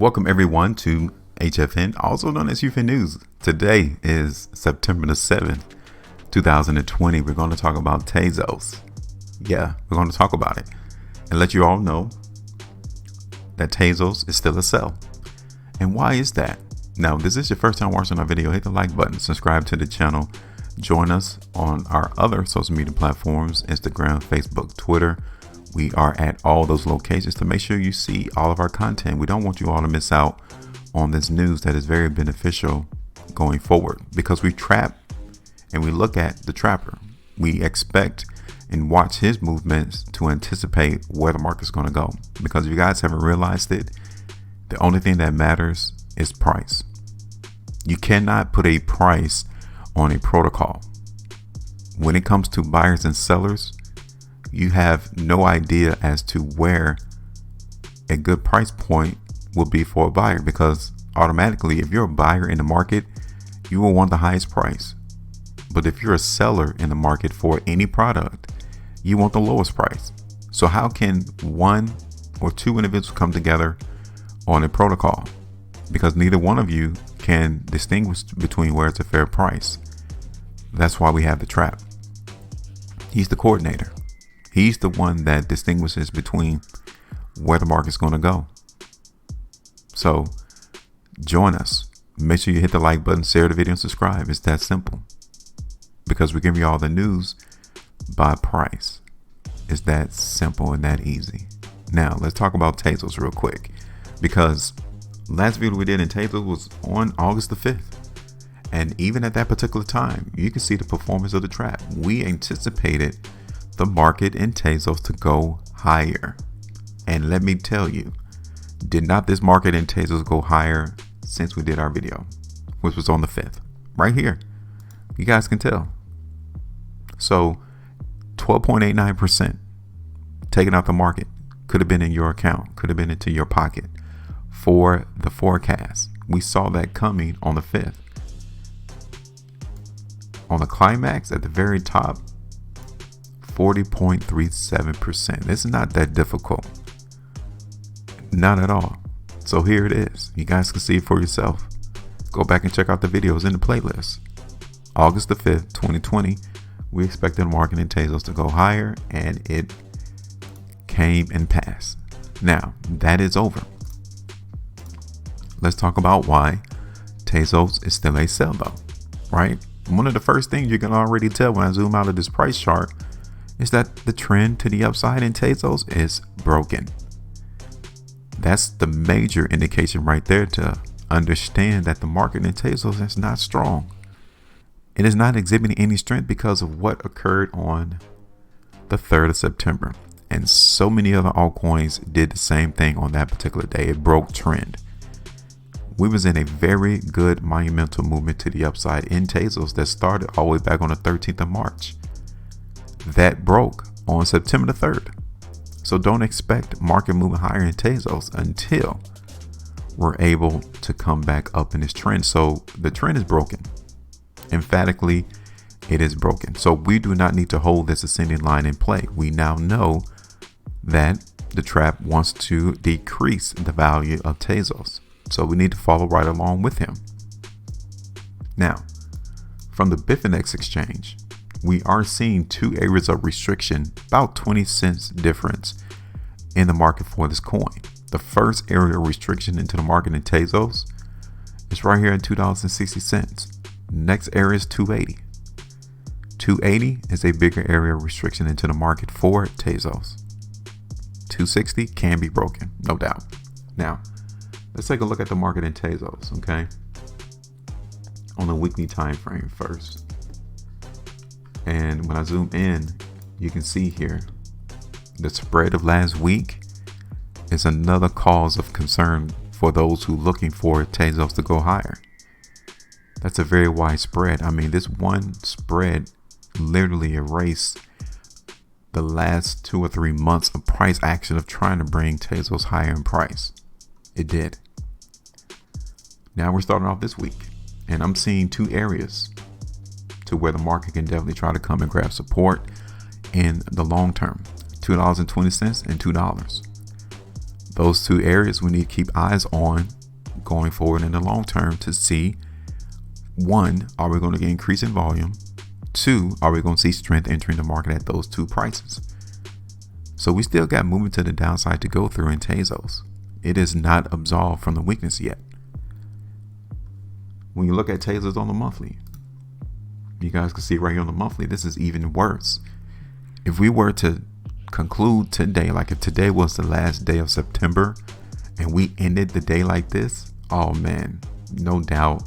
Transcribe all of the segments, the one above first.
Welcome everyone to HueFin, also known as HueFin News. Today is September the 7th, 2020. We're going to talk about Tezos. Yeah, we're going to talk about it and let you all know that Tezos is still a sell. And why is that? Now, if this is your first time watching our video, hit the like button, subscribe to the channel, join us on our other social media platforms, Instagram, Facebook, Twitter. We are at all those locations to make sure you see all of our content. We don't want you all to miss out on this news that is very beneficial going forward, because we trap and we look at the trapper. We expect and watch his movements to anticipate where the market's going to go. Because if you guys haven't realized it, the only thing that matters is price. You cannot put a price on a protocol. When it comes to buyers and sellers, you have no idea as to where a good price point will be for a buyer, because automatically, if you're a buyer in the market, you will want the highest price. But if you're a seller in the market for any product, you want the lowest price. So how can one or two individuals come together on a protocol? Because neither one of you can distinguish between where it's a fair price. That's why we have the trap. He's the coordinator. He's the one that distinguishes between where the market's going to go. So join us. Make sure you hit the like button, share the video, and subscribe. It's that simple. Because we're giving you all the news by price. It's that simple and that easy. Now, let's talk about Tezos real quick. Because last video we did in Tezos was on August the 5th. And even at that particular time, you can see the performance of the trap. We anticipated the market in Tezos to go higher. And let me tell you, did not this market in Tezos go higher since we did our video, which was on the 5th? Right here. You guys can tell. So 12.89% taken out the market could have been in your account, could have been into your pocket for the forecast. We saw that coming on the 5th. On the climax at the very top, 40.37%. This is not that difficult. Not at all. So here it is. You guys can see it for yourself. Go back and check out the videos in the playlist. August the 5th, 2020, we expected the market in Tezos to go higher, and it came and passed. Now, that is over. Let's talk about why Tezos is still a sell though, right? One of the first things you can already tell when I zoom out of this price chart is that the trend to the upside in Tezos is broken. That's the major indication right there to understand that the market in Tezos is not strong. It is not exhibiting any strength because of what occurred on the 3rd of September. And so many other altcoins did the same thing on that particular day. It broke trend. We was in a very good monumental movement to the upside in Tezos that started all the way back on the 13th of March. That broke on September the 3rd. So don't expect market moving higher in Tezos until we're able to come back up in this trend. So the trend is broken. Emphatically, it is broken. So we do not need to hold this ascending line in play. We now know that the trap wants to decrease the value of Tezos. So we need to follow right along with him. Now, from the Bitfinex exchange, we are seeing two areas of restriction, about 20 cents difference in the market for this coin. The first area of restriction into the market in Tezos is right here at $2.60. Next area is 280. 280 is a bigger area of restriction into the market for Tezos. 260 can be broken, no doubt. Now, let's take a look at the market in Tezos, okay? On the weekly time frame first. And when I zoom in, you can see here the spread of last week is another cause of concern for those who are looking for Tezos to go higher. That's a very wide spread. I mean, this one spread literally erased the last 2 or 3 months of price action of trying to bring Tezos higher in price. It did. Now we're starting off this week, and I'm seeing two areas to where the market can definitely try to come and grab support in the long term. $2.20 and $2. Those two areas we need to keep eyes on going forward in the long term to see, one, are we going to get increase in volume? Two, are we going to see strength entering the market at those two prices? So we still got movement to the downside to go through in Tezos. It is not absolved from the weakness yet. When you look at Tezos on the monthly, you guys can see right here on the monthly, this is even worse. If we were to conclude today, like if today was the last day of September and we ended the day like this, oh man, no doubt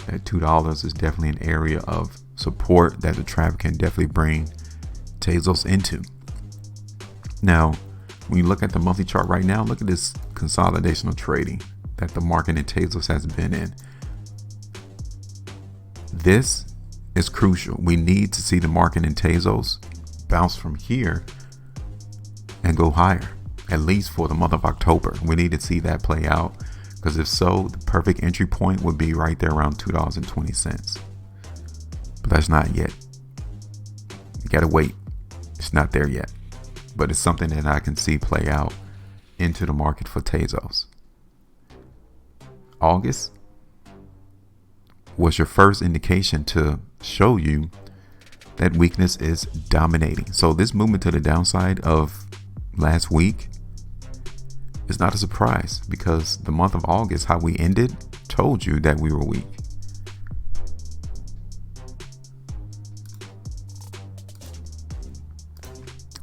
that $2 is definitely an area of support that the traffic can definitely bring Tezos into. Now, when you look at the monthly chart right now, look at this consolidation of trading that the market in Tezos has been in. This is crucial. We need to see the market in Tezos bounce from here and go higher, at least for the month of October. We need to see that play out, because if so, the perfect entry point would be right there around $2.20. But that's not yet. You gotta wait. It's not there yet. But it's something that I can see play out into the market for Tezos. August was your first indication to show you that weakness is dominating. So this movement to the downside of last week is not a surprise, because the month of August, how we ended, told you that we were weak.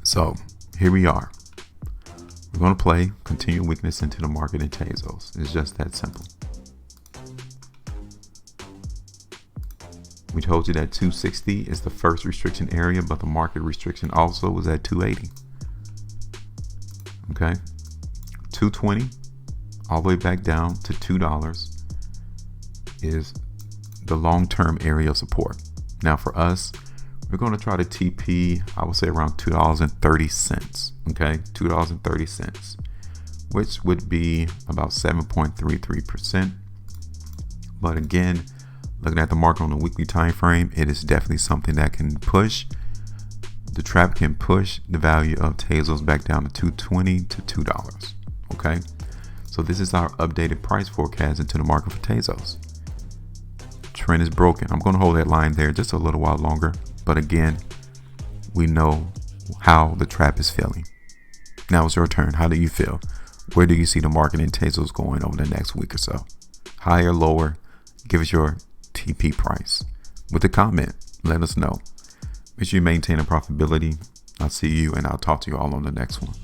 So here we are. We're going to play continued weakness into the market in Tezos. It's just that simple. We told you that 260 is the first restriction area, but the market restriction also was at 280. Okay. 220 all the way back down to $2 is the long-term area of support. Now for us, we're going to try to TP, I would say around $2.30. Okay, $2.30, which would be about 7.33%. But again, looking at the market on the weekly time frame, it is definitely something that can push. The trap can push the value of Tezos back down to $2.20 to $2. Okay, so this is our updated price forecast into the market for Tezos. Trend is broken. I'm going to hold that line there just a little while longer. But again, we know how the trap is feeling. Now it's your turn. How do you feel? Where do you see the market in Tezos going over the next week or so? Higher, lower? Give us your TP price with a comment. Let us know. Make sure you maintain a profitability. I'll see you, and I'll talk to you all on the next one.